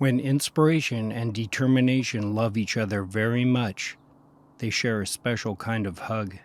When inspiration and determination love each other very much, they share a special kind of hug.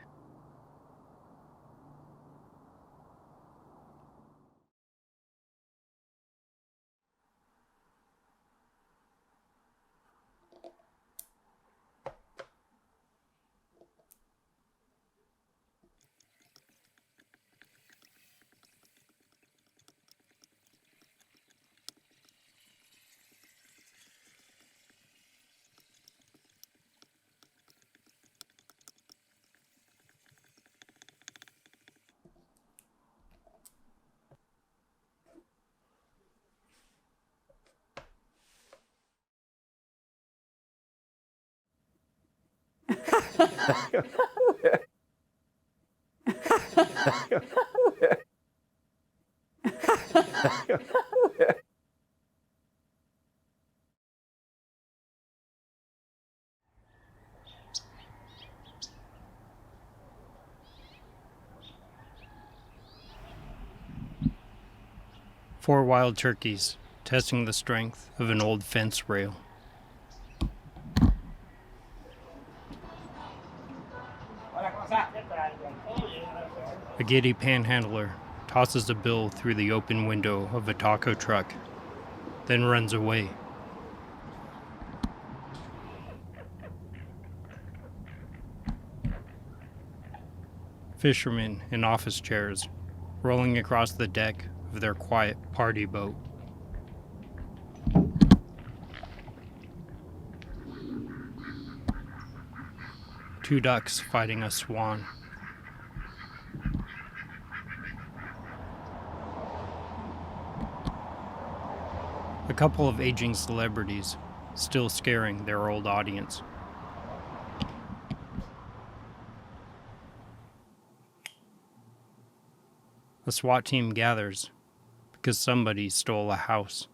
Four wild turkeys, testing the strength of an old fence rail. A giddy panhandler tosses a bill through the open window of a taco truck, then runs away. Fishermen in office chairs, rolling across the deck of their quiet party boat. Two ducks fighting a swan. A couple of aging celebrities, still scaring their old audience. A SWAT team gathers because somebody stole a house.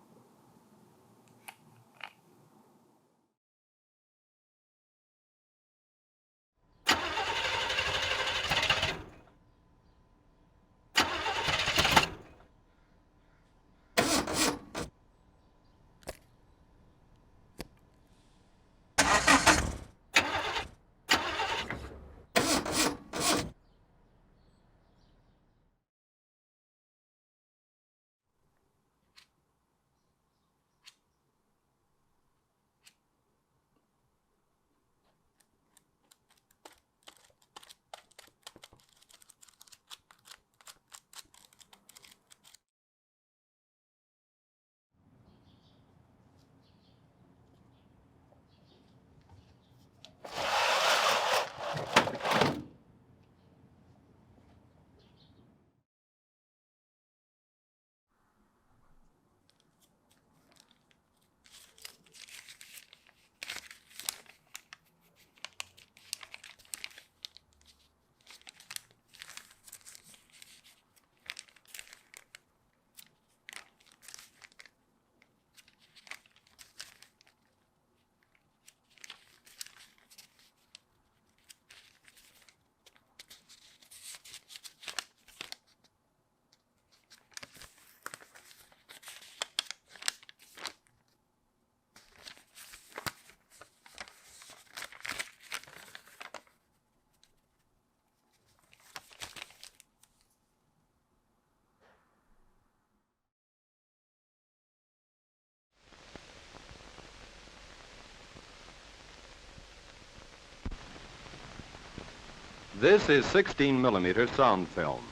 This is 16mm sound film.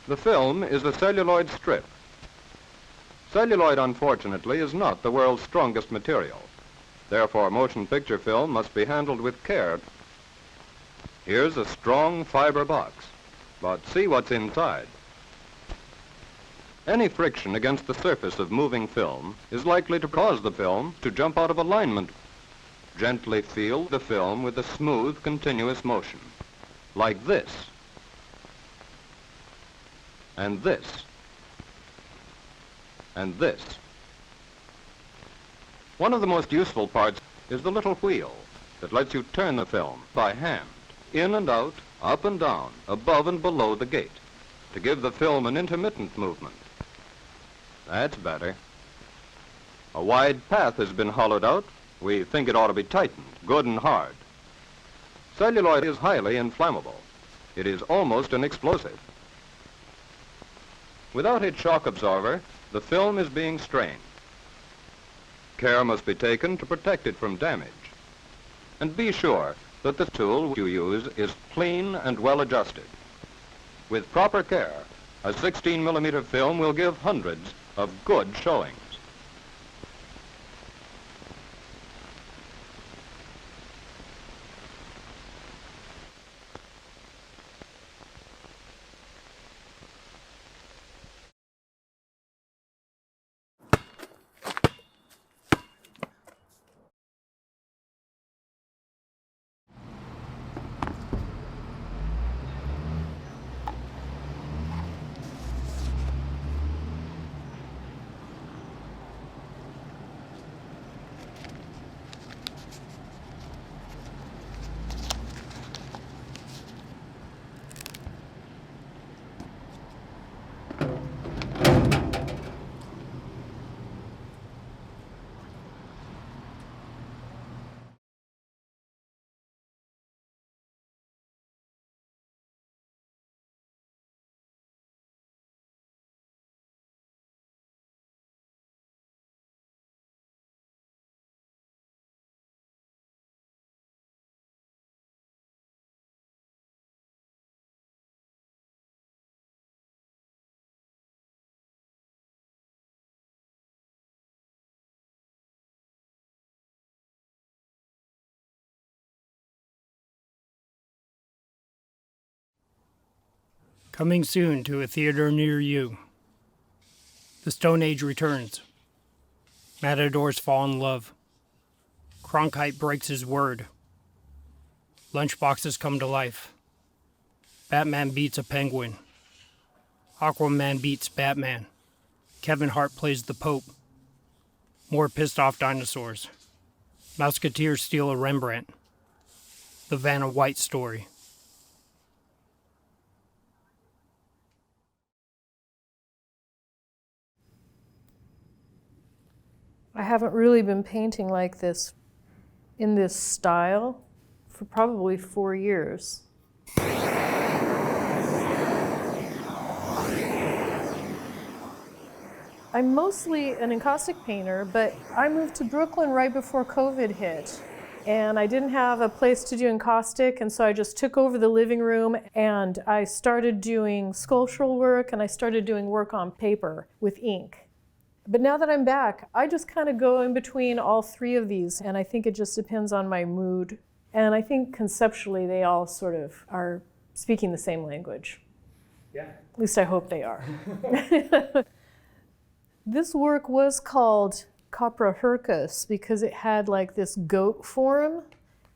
The film is a celluloid strip. Celluloid, unfortunately, is not the world's strongest material. Therefore, motion picture film must be handled with care. Here's a strong fiber box, but see what's inside. Any friction against the surface of moving film is likely to cause the film to jump out of alignment. Gently feel the film with a smooth, continuous motion, like this, and this, and this. One of the most useful parts is the little wheel that lets you turn the film by hand, in and out, up and down, above and below the gate, to give the film an intermittent movement. That's better. A wide path has been hollowed out. We think it ought to be tightened, good and hard. Celluloid is highly inflammable. It is almost an explosive. Without its shock absorber, the film is being strained. Care must be taken to protect it from damage. And be sure that the tool you use is clean and well adjusted. With proper care, a 16mm film will give hundreds of good showings. Coming soon to a theater near you. The Stone Age returns. Matadors fall in love. Cronkite breaks his word. Lunchboxes come to life. Batman beats a penguin. Aquaman beats Batman. Kevin Hart plays the Pope. More pissed off dinosaurs. Musketeers steal a Rembrandt. The Vanna White story. I haven't really been painting like this in this style for probably 4 years. I'm mostly an encaustic painter, but I moved to Brooklyn right before COVID hit. And I didn't have a place to do encaustic, and so I just took over the living room and I started doing sculptural work and I started doing work on paper with ink. But now that I'm back, I just kind of go in between all three of these, and I think it just depends on my mood. And I think conceptually they all sort of are speaking the same language. Yeah. At least I hope they are. This work was called Capra Hircus because it had like this goat form,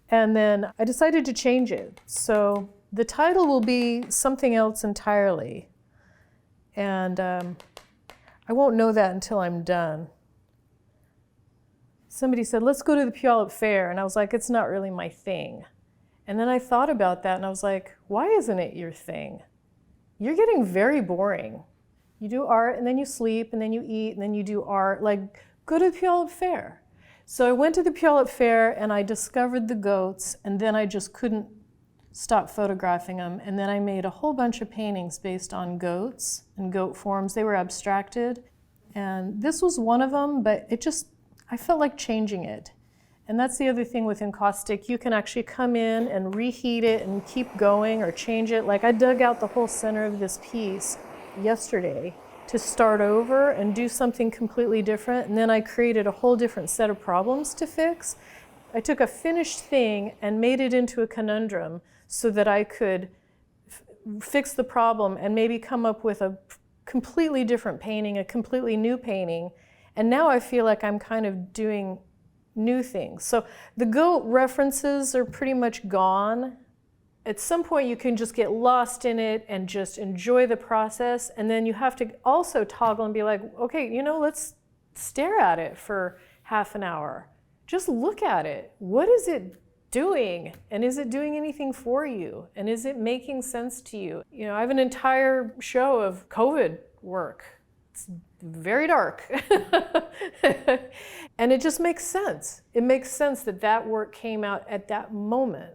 and then I decided to change it. So the title will be something else entirely. And I won't know that until I'm done. Somebody said, let's go to the Puyallup Fair. And I was like, it's not really my thing. And then I thought about that and I was like, why isn't it your thing? You're getting very boring. You do art and then you sleep and then you eat and then you do art. Like, go to the Puyallup Fair. So I went to the Puyallup Fair and I discovered the goats, and then I just couldn't stop photographing them. And then I made a whole bunch of paintings based on goats and goat forms. They were abstracted. And this was one of them, but I felt like changing it. And that's the other thing with encaustic. You can actually come in and reheat it and keep going or change it. Like I dug out the whole center of this piece yesterday to start over and do something completely different. And then I created a whole different set of problems to fix. I took a finished thing and made it into a conundrum so that I could fix the problem and maybe come up with a completely different painting, a completely new painting. And now I feel like I'm kind of doing new things. So the goat references are pretty much gone. At some point you can just get lost in it and just enjoy the process. And then you have to also toggle and be like, okay, let's stare at it for half an hour. Just look at it. What is it doing? And is it doing anything for you? And is it making sense to you? I have an entire show of COVID work very dark. And it just makes sense. It makes sense that that work came out at that moment.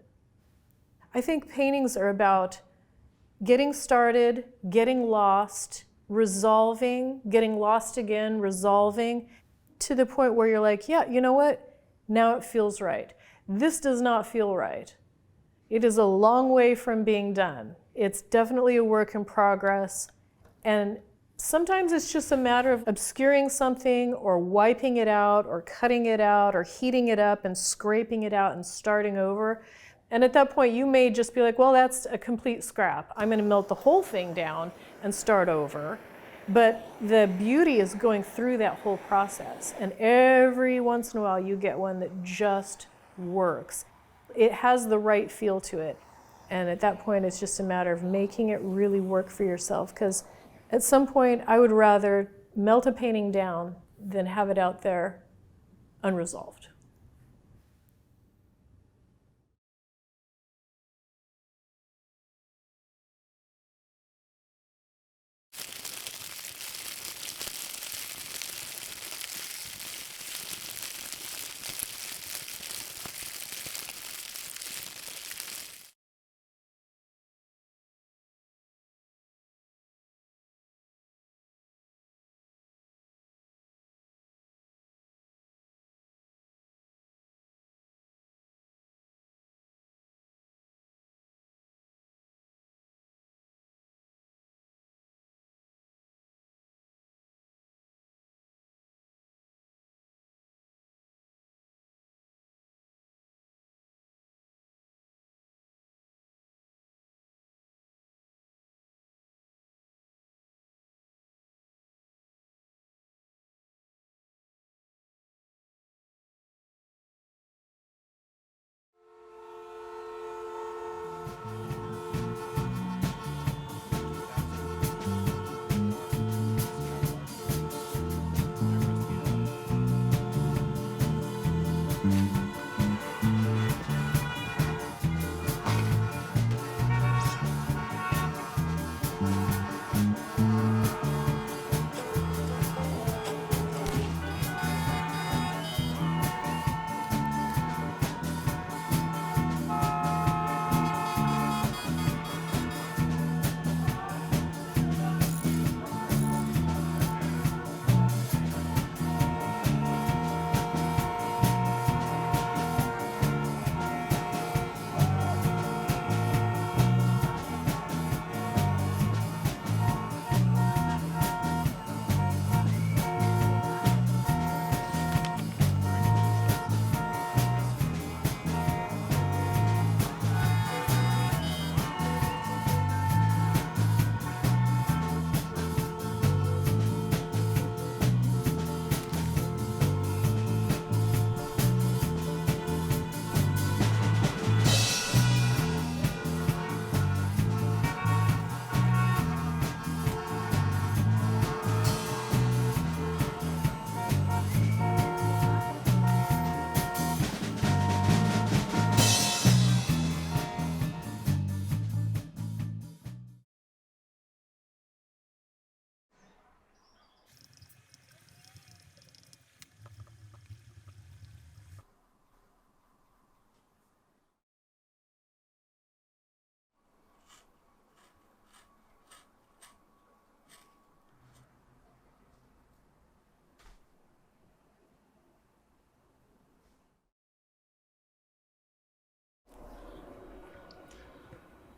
I think paintings are about getting started, getting lost, resolving, getting lost again, resolving, to the point where you're like, yeah, you know what? Now it feels right. This does not feel right. It is a long way from being done. It's definitely a work in progress. And sometimes it's just a matter of obscuring something or wiping it out or cutting it out or heating it up and scraping it out and starting over. And at that point, you may just be like, well, that's a complete scrap. I'm going to melt the whole thing down and start over. But the beauty is going through that whole process. And every once in a while, you get one that just works. It has the right feel to it. And at that point, it's just a matter of making it really work for yourself. Because at some point, I would rather melt a painting down than have it out there unresolved.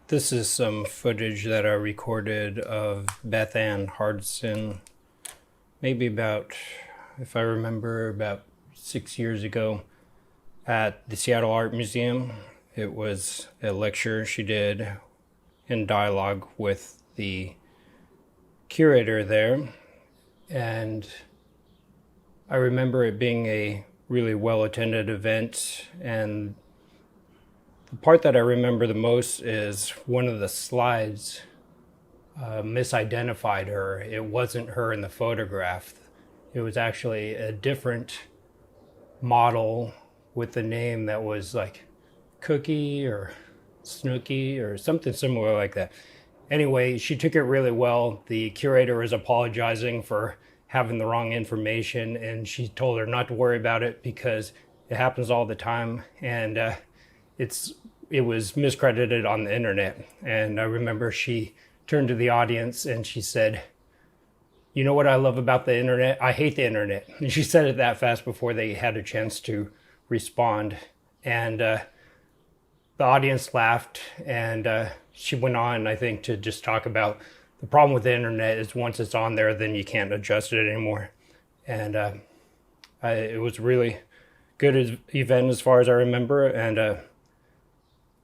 This is some footage that I recorded of Beth Ann Hardison, maybe about, if I remember, about 6 years ago at the Seattle Art Museum. It was a lecture she did in dialogue with the curator there, and I remember it being a really well-attended event, and the part that I remember the most is one of the slides misidentified her. It wasn't her in the photograph. It was actually a different model with a name that was like Cookie or Snooky or something similar like that. Anyway, she took it really well. The curator was apologizing for having the wrong information, and she told her not to worry about it because it happens all the time, and it was miscredited on the internet. And I remember she turned to the audience and she said, "You know what I love about the internet? I hate the internet." And she said it that fast before they had a chance to respond. And the audience laughed, and she went on, I think, to just talk about the problem with the internet is once it's on there, then you can't adjust it anymore. And it was really good event as far as I remember. And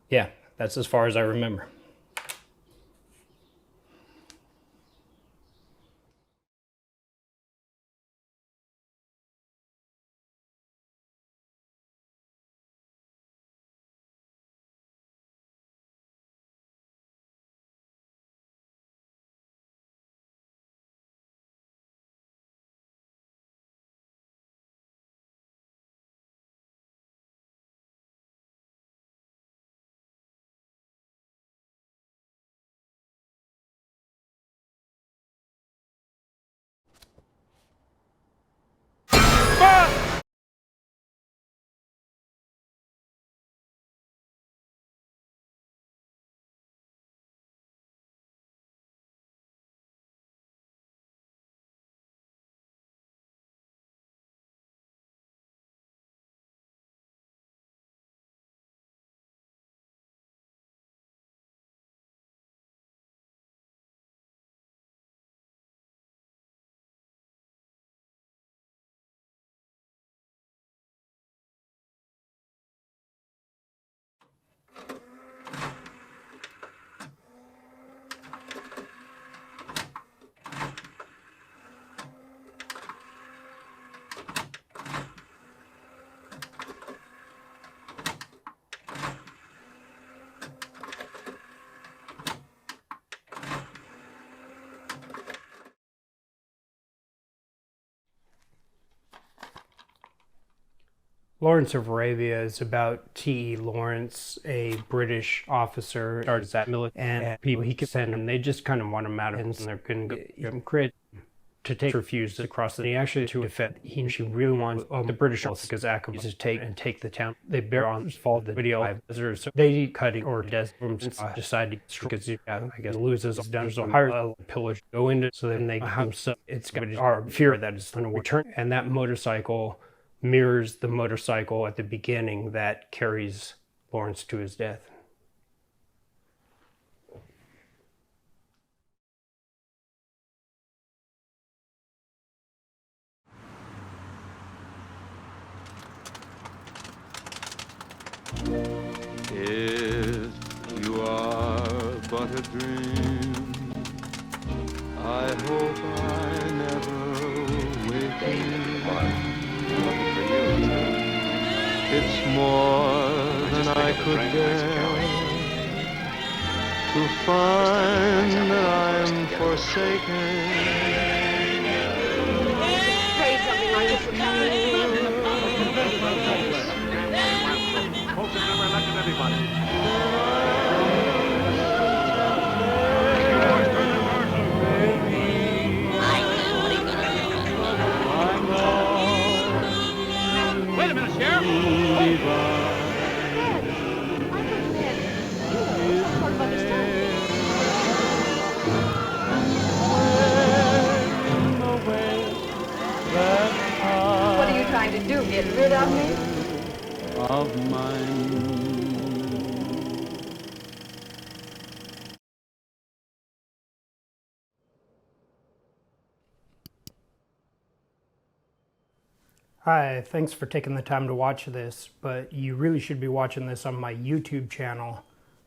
yeah, that's as far as I remember. Lawrence of Arabia is about T.E. Lawrence, a British officer, started that military, and people he could send him, they just kind of want him out, and they're going to give him credit to take refused across the actually to defend. She really wanted the British because Aqaba to take the town. They bear on fault the video visitors, so they cutting or death from decided because I guess loses done so higher pillage go into so then they have so it's got our fear that it's going to return, and that motorcycle mirrors the motorcycle at the beginning that carries Lawrence to his death. If you are but a dream, I hope I never wake. It's more than I could bear to find that I'm forsaken. Say something like this would happen. Folks have never elected anybody. Wait a minute, Sheriff. What are you trying to do, get rid of me? Of mine. Hi, thanks for taking the time to watch this, but you really should be watching this on my YouTube channel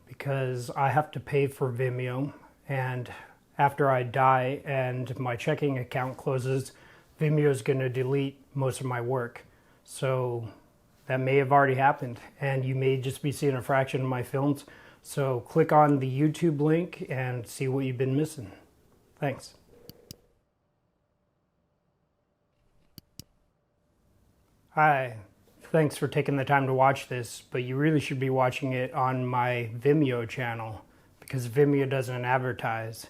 because I have to pay for Vimeo, and after I die and my checking account closes, Vimeo is going to delete most of my work. So that may have already happened, and you may just be seeing a fraction of my films. So click on the YouTube link and see what you've been missing. Thanks. Hi, thanks for taking the time to watch this, but you really should be watching it on my Vimeo channel because Vimeo doesn't advertise.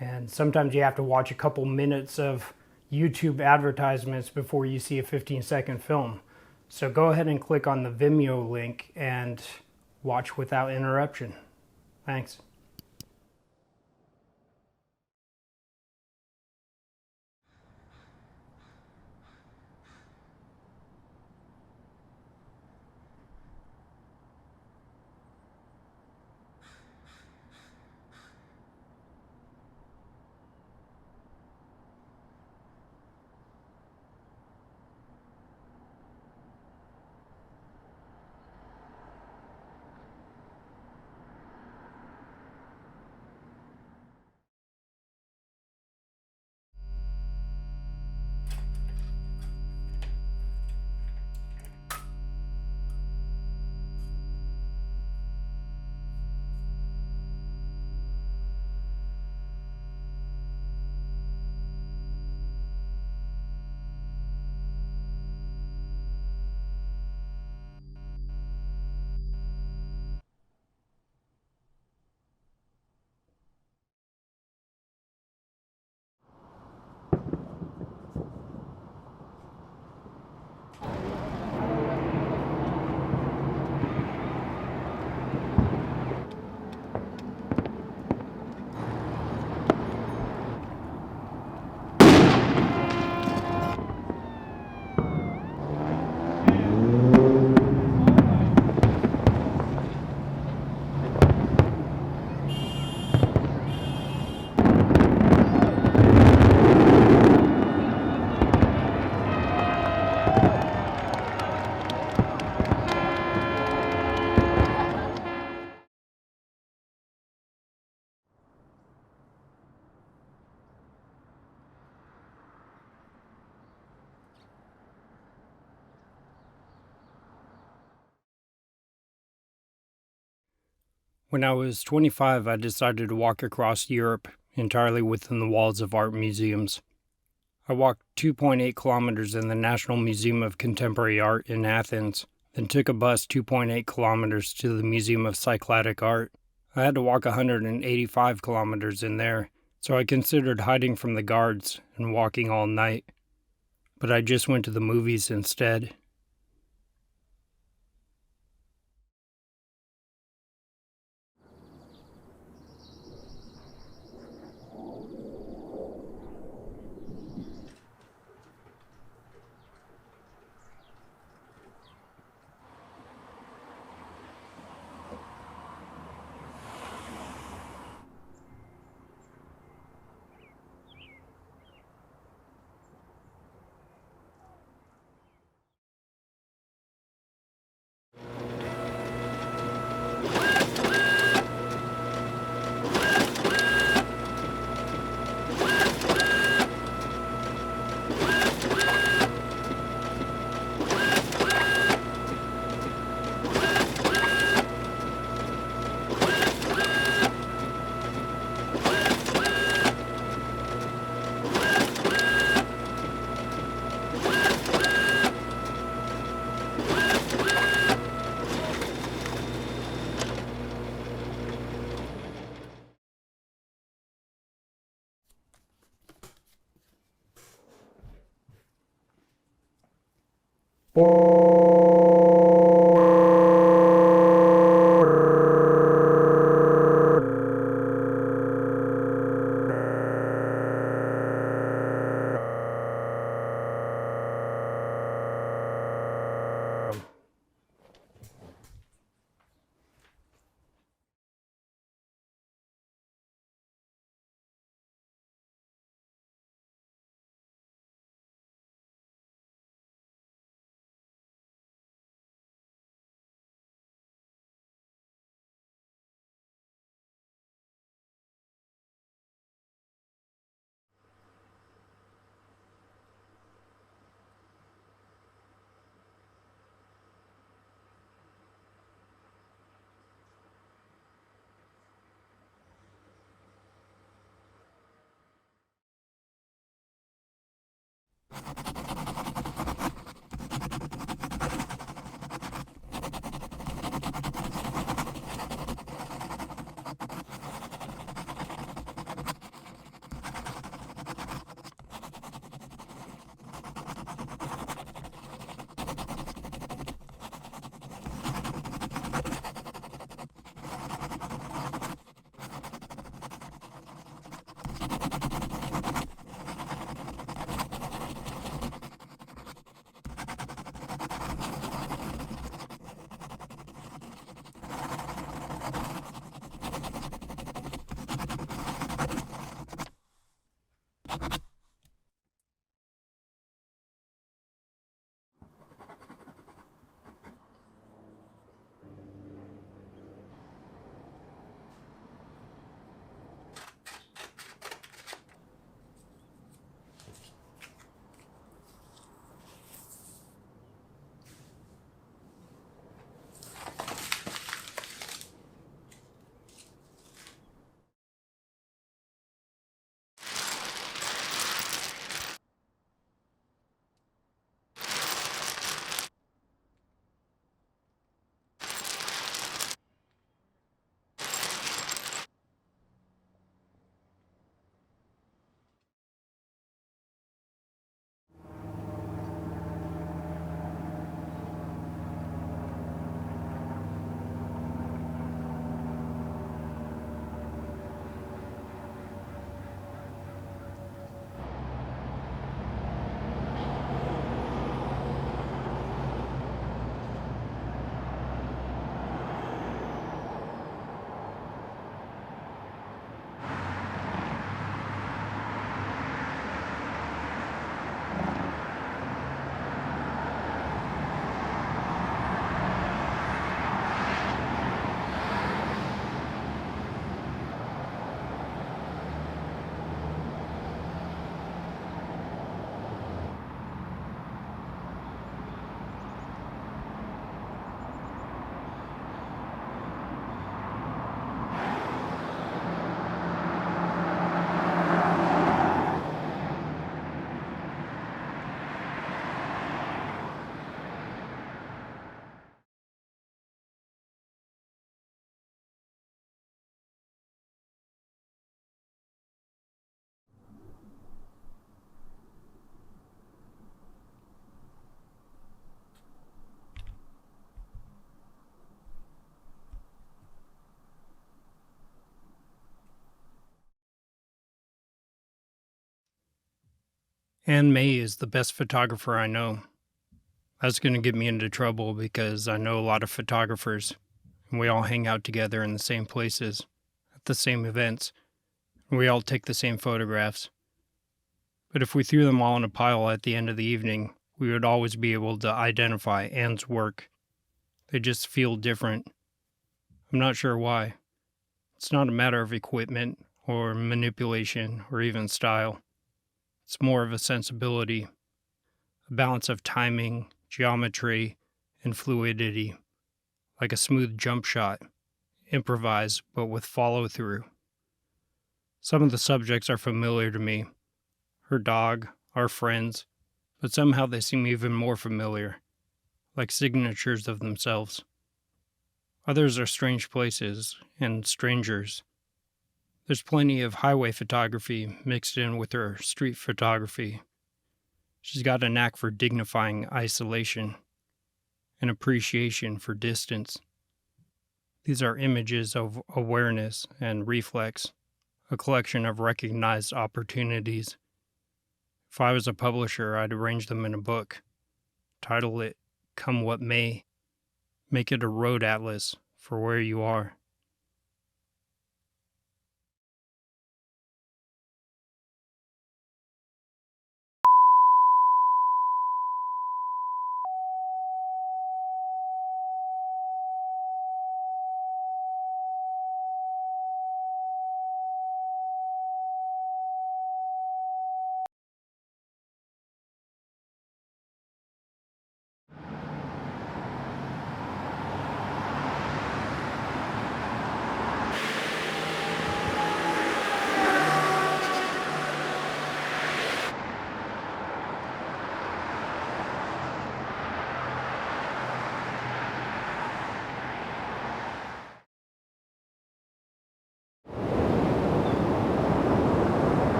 And sometimes you have to watch a couple minutes of YouTube advertisements before you see a 15-second film. So go ahead and click on the Vimeo link and watch without interruption. Thanks. When I was 25, I decided to walk across Europe entirely within the walls of art museums. I walked 2.8 kilometers in the National Museum of Contemporary Art in Athens, then took a bus 2.8 kilometers to the Museum of Cycladic Art. I had to walk 185 kilometers in there, so I considered hiding from the guards and walking all night. But I just went to the movies instead. Ann May is the best photographer I know. That's going to get me into trouble because I know a lot of photographers, and we all hang out together in the same places, at the same events, and we all take the same photographs. But if we threw them all in a pile at the end of the evening, we would always be able to identify Ann's work. They just feel different. I'm not sure why. It's not a matter of equipment or manipulation or even style. It's more of a sensibility, a balance of timing, geometry, and fluidity, like a smooth jump shot, improvised but with follow-through. Some of the subjects are familiar to me. Her dog, our friends, but somehow they seem even more familiar, like signatures of themselves. Others are strange places and strangers. There's plenty of highway photography mixed in with her street photography. She's got a knack for dignifying isolation, an appreciation for distance. These are images of awareness and reflex, a collection of recognized opportunities. If I was a publisher, I'd arrange them in a book, title it Come What May, make it a road atlas for where you are.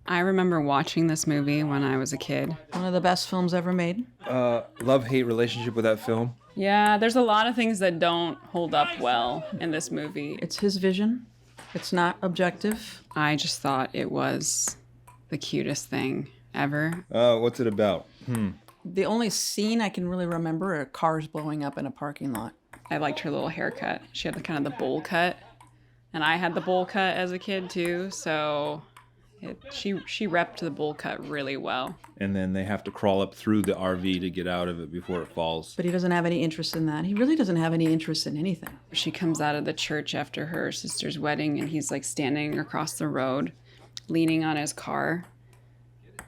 I remember watching this movie when I was a kid. One of the best films ever made. Love-hate relationship with that film. Yeah, there's a lot of things that don't hold up well in this movie. It's his vision. It's not objective. I just thought it was the cutest thing ever. What's it about? The only scene I can really remember are cars blowing up in a parking lot. I liked her little haircut. She had the kind of the bowl cut. And I had the bowl cut as a kid too, so she repped the bowl cut really well. And then they have to crawl up through the RV to get out of it before it falls. But he doesn't have any interest in that. He really doesn't have any interest in anything. She comes out of the church after her sister's wedding, and he's like standing across the road, leaning on his car.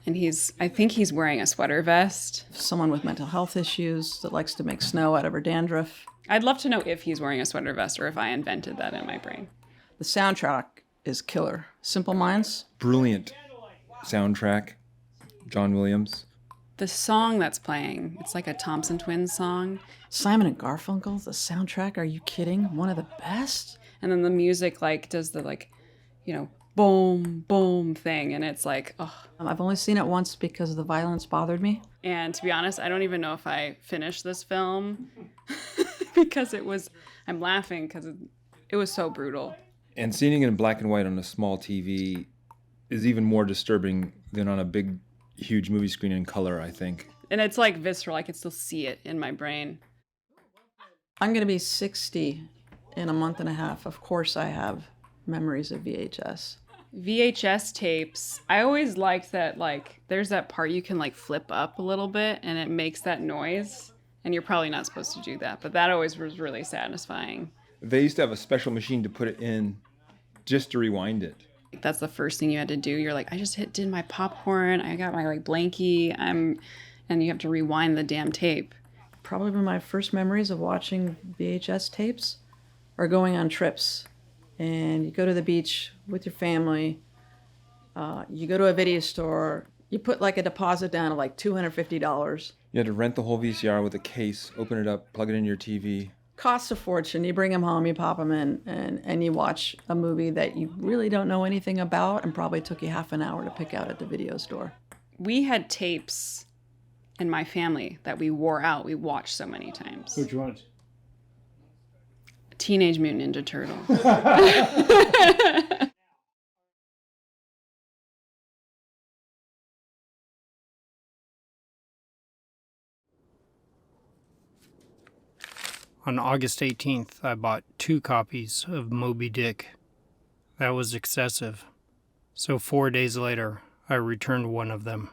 And I think he's wearing a sweater vest. Someone with mental health issues that likes to make snow out of her dandruff. I'd love to know if he's wearing a sweater vest or if I invented that in my brain. The soundtrack is killer. Simple Minds. Brilliant soundtrack. John Williams. The song that's playing, it's like a Thompson Twins song. Simon and Garfunkel, the soundtrack, are you kidding? One of the best. And then the music like does the like, you know, boom, boom thing. And it's like, oh. I've only seen it once because the violence bothered me. And to be honest, I don't even know if I finished this film because I'm laughing because it was so brutal. And seeing it in black and white on a small TV is even more disturbing than on a big, huge movie screen in color, I think. And it's like visceral. I can still see it in my brain. I'm going to be 60 in a month and a half. Of course I have memories of VHS. VHS tapes, I always liked that, like, there's that part you can, like, flip up a little bit and it makes that noise. And you're probably not supposed to do that, but that always was really satisfying. They used to have a special machine to put it in just to rewind it. That's the first thing you had to do. You're like, I just did my popcorn, I got my, like, blankie, and you have to rewind the damn tape. Probably my first memories of watching VHS tapes are going on trips. And you go to the beach with your family, you go to a video store, you put like a deposit down of like $250. You had to rent the whole VCR with a case, open it up, plug it into your TV. Costs a fortune. You bring them home, you pop them in, and you watch a movie that you really don't know anything about and probably took you half an hour to pick out at the video store. We had tapes in my family that we wore out. We watched so many times. Which ones? Teenage Mutant Ninja Turtles. On August 18th, I bought 2 copies of Moby Dick. That was excessive. So 4 days later, I returned one of them.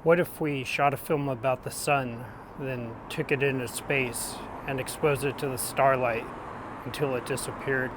What if we shot a film about the sun, then took it into space and exposed it to the starlight until it disappeared?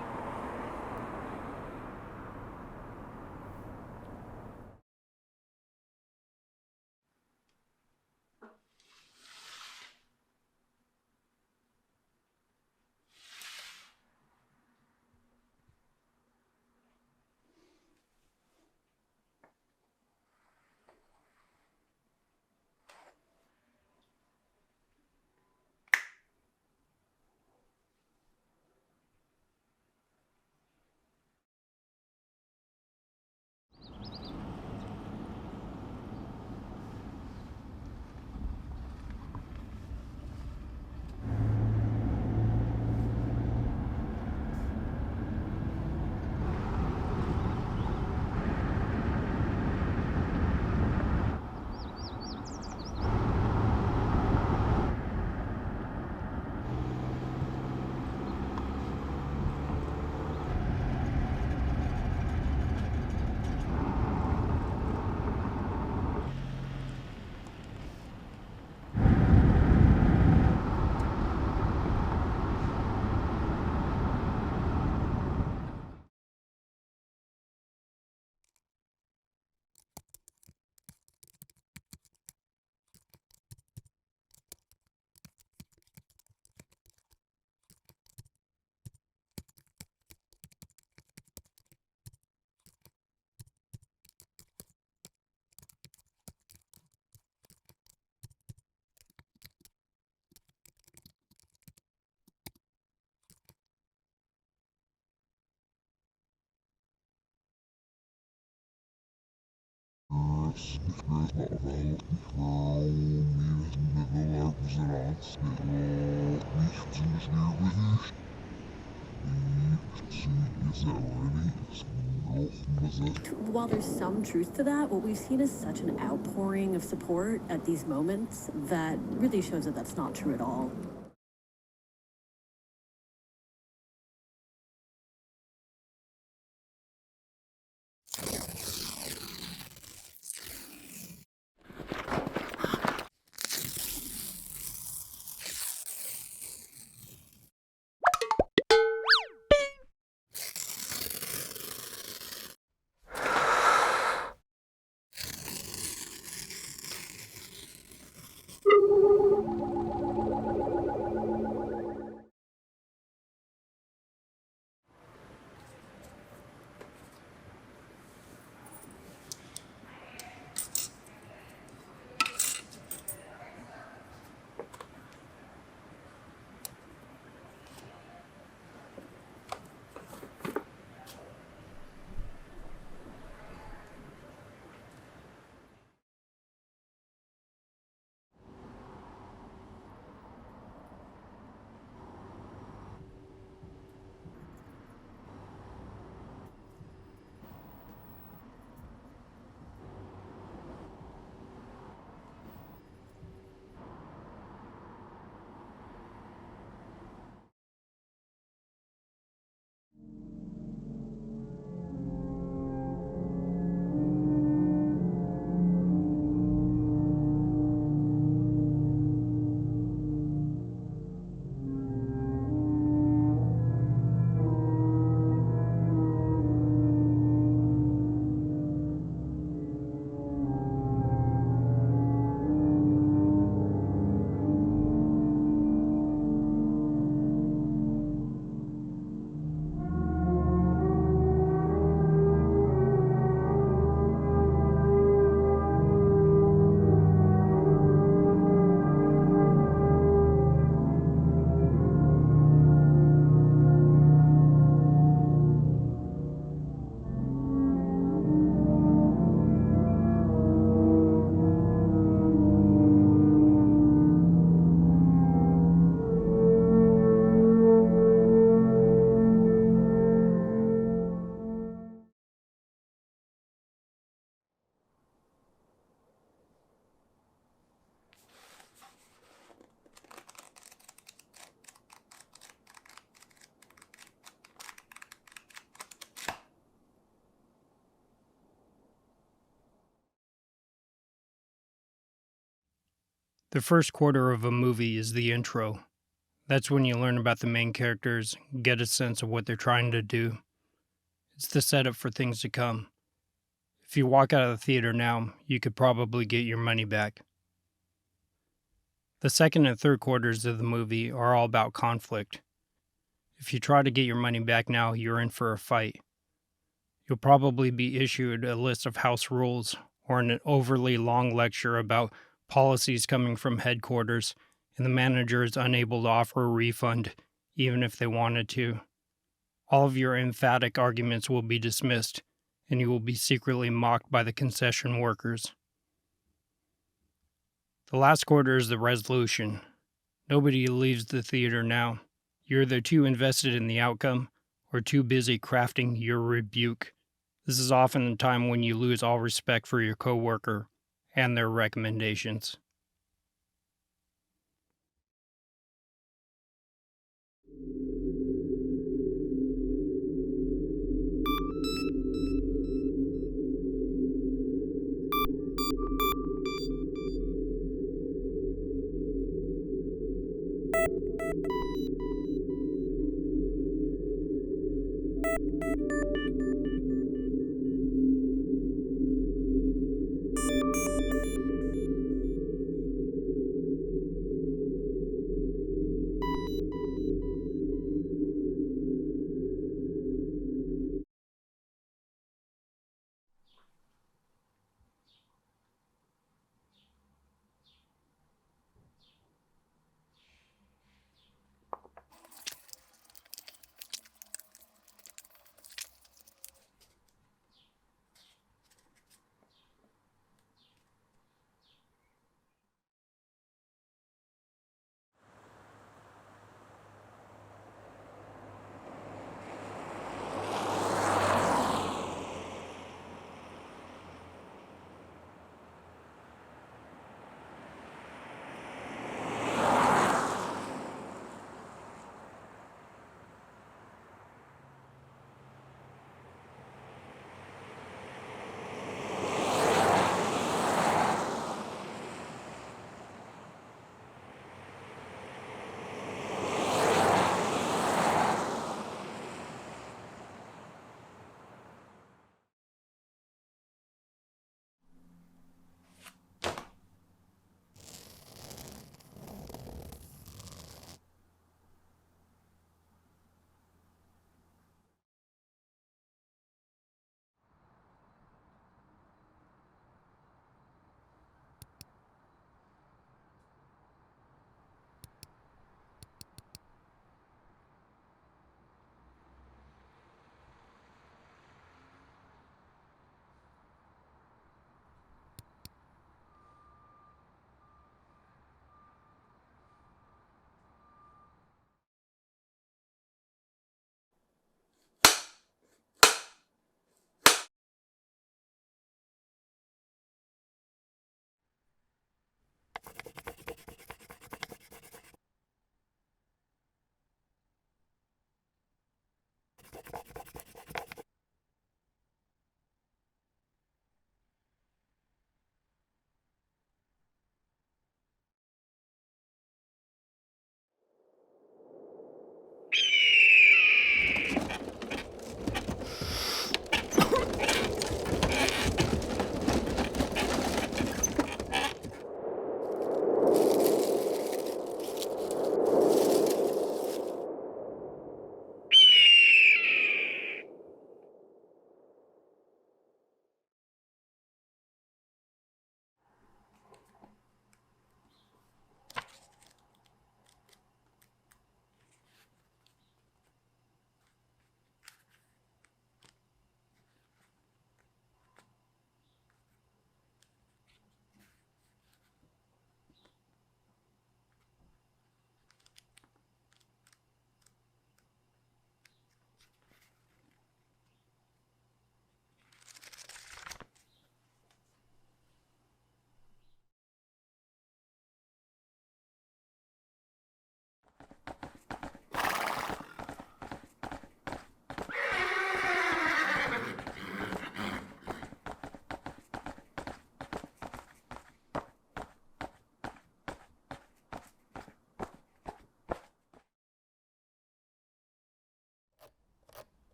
Ik weet nog wel, ik wil meer middelen bezraad, nicht zu schwierig. While there's some truth to that, what we've seen is such an outpouring of support at these moments that really shows that that's not true at all. The first quarter of a movie is the intro. That's when you learn about the main characters, get a sense of what they're trying to do. It's the setup for things to come. If you walk out of the theater now, you could probably get your money back. The second and third quarters of the movie are all about conflict. If you try to get your money back now, you're in for a fight. You'll probably be issued a list of house rules or an overly long lecture about policies coming from headquarters, and the manager is unable to offer a refund even if they wanted to. All of your emphatic arguments will be dismissed, and you will be secretly mocked by the concession workers. The last quarter is the resolution. Nobody leaves the theater now. You're either too invested in the outcome or too busy crafting your rebuke. This is often the time when you lose all respect for your coworker and their recommendations.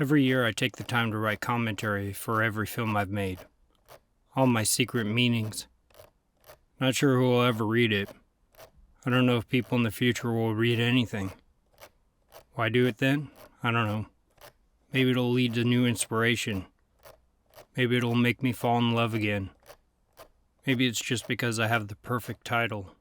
Every year I take the time to write commentary for every film I've made. All my secret meanings. Not sure who will ever read it. I don't know if people in the future will read anything. Why do it then? I don't know. Maybe it'll lead to new inspiration. Maybe it'll make me fall in love again. Maybe it's just because I have the perfect title.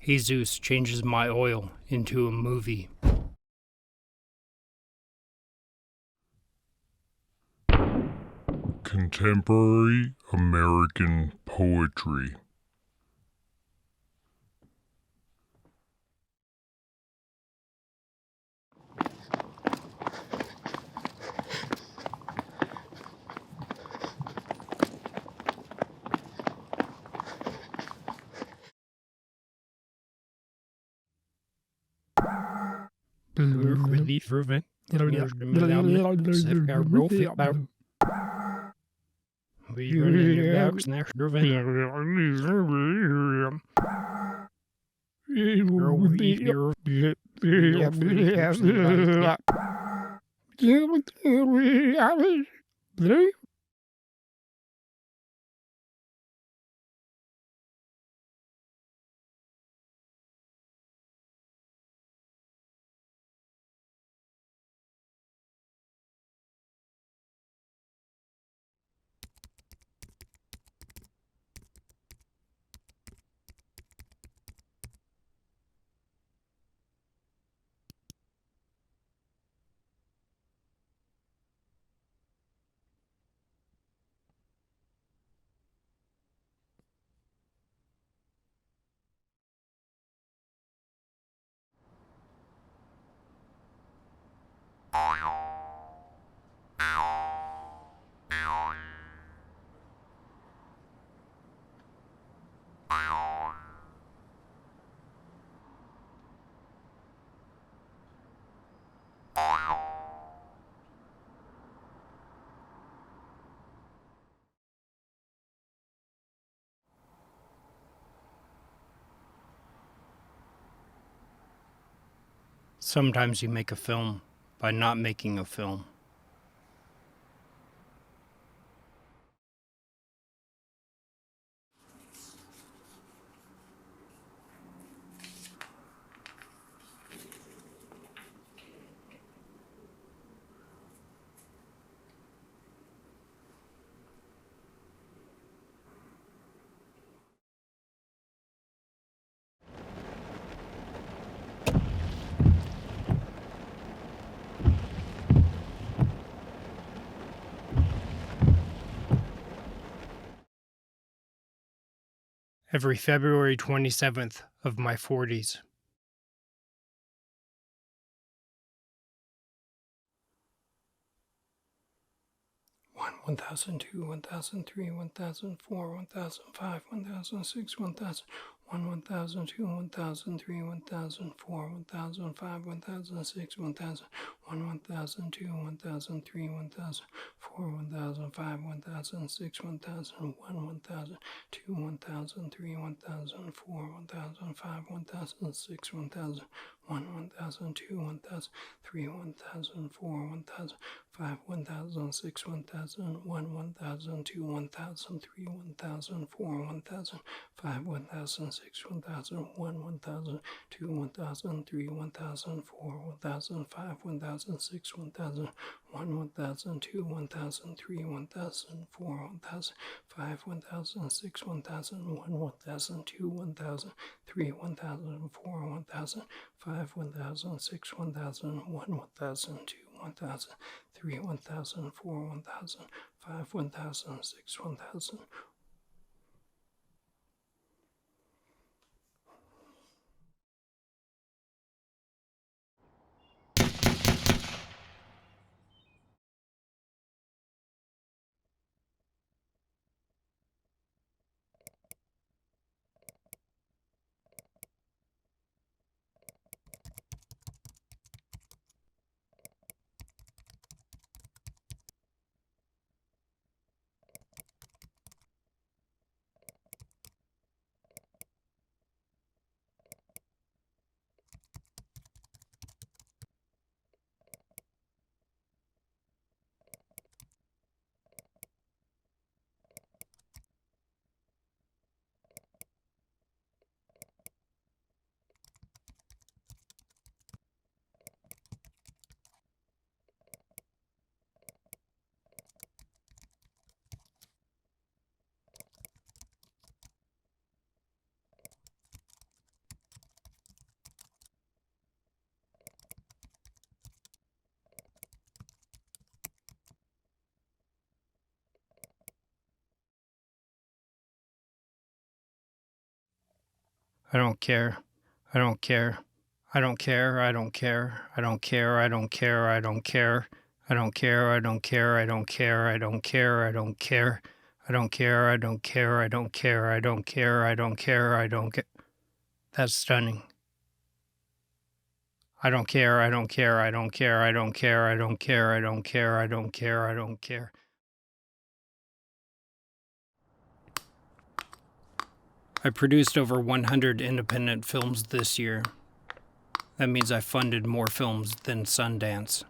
Jesus changes my oil into a movie. Contemporary American poetry. Sometimes you make a film by not making a film. Every February 27th of my 40s. One, 1002, 1003, 1004, 1005, 1006, 1000, 1, 1002, 1003, 1004, 1005, 1006, 1000, 1, 1002, 1003, 1004, 1005, 1006, 1001, 1002, 1003, 1004, 1005, 1006, 1000, 1, 1002, 1003, 1004, 1005, 1006, 1001, 1002, 1003, 1004, 1005, 1006, 1001, 1002, 1003, 1004, 1005, 1006, 1001, 1002, 1003, 1004, 1005, 1006, 1001, 1002, 1003, 1004, 1005, 1006, 1001, 1002, 1003, 1004, 1005, 1006, 1000. I don't care. I don't care. I don't care. I don't care. I don't care. I don't care. I don't care. I don't care. I don't care. I don't care. I don't care. I don't care. I don't care. I don't care. I don't care. I don't care. I don't care. I don't care. That's stunning. I don't care. I don't care. I don't care. I don't care. I don't care. I don't care. I don't care. I don't care. I produced over 100 independent films this year. That means I funded more films than Sundance.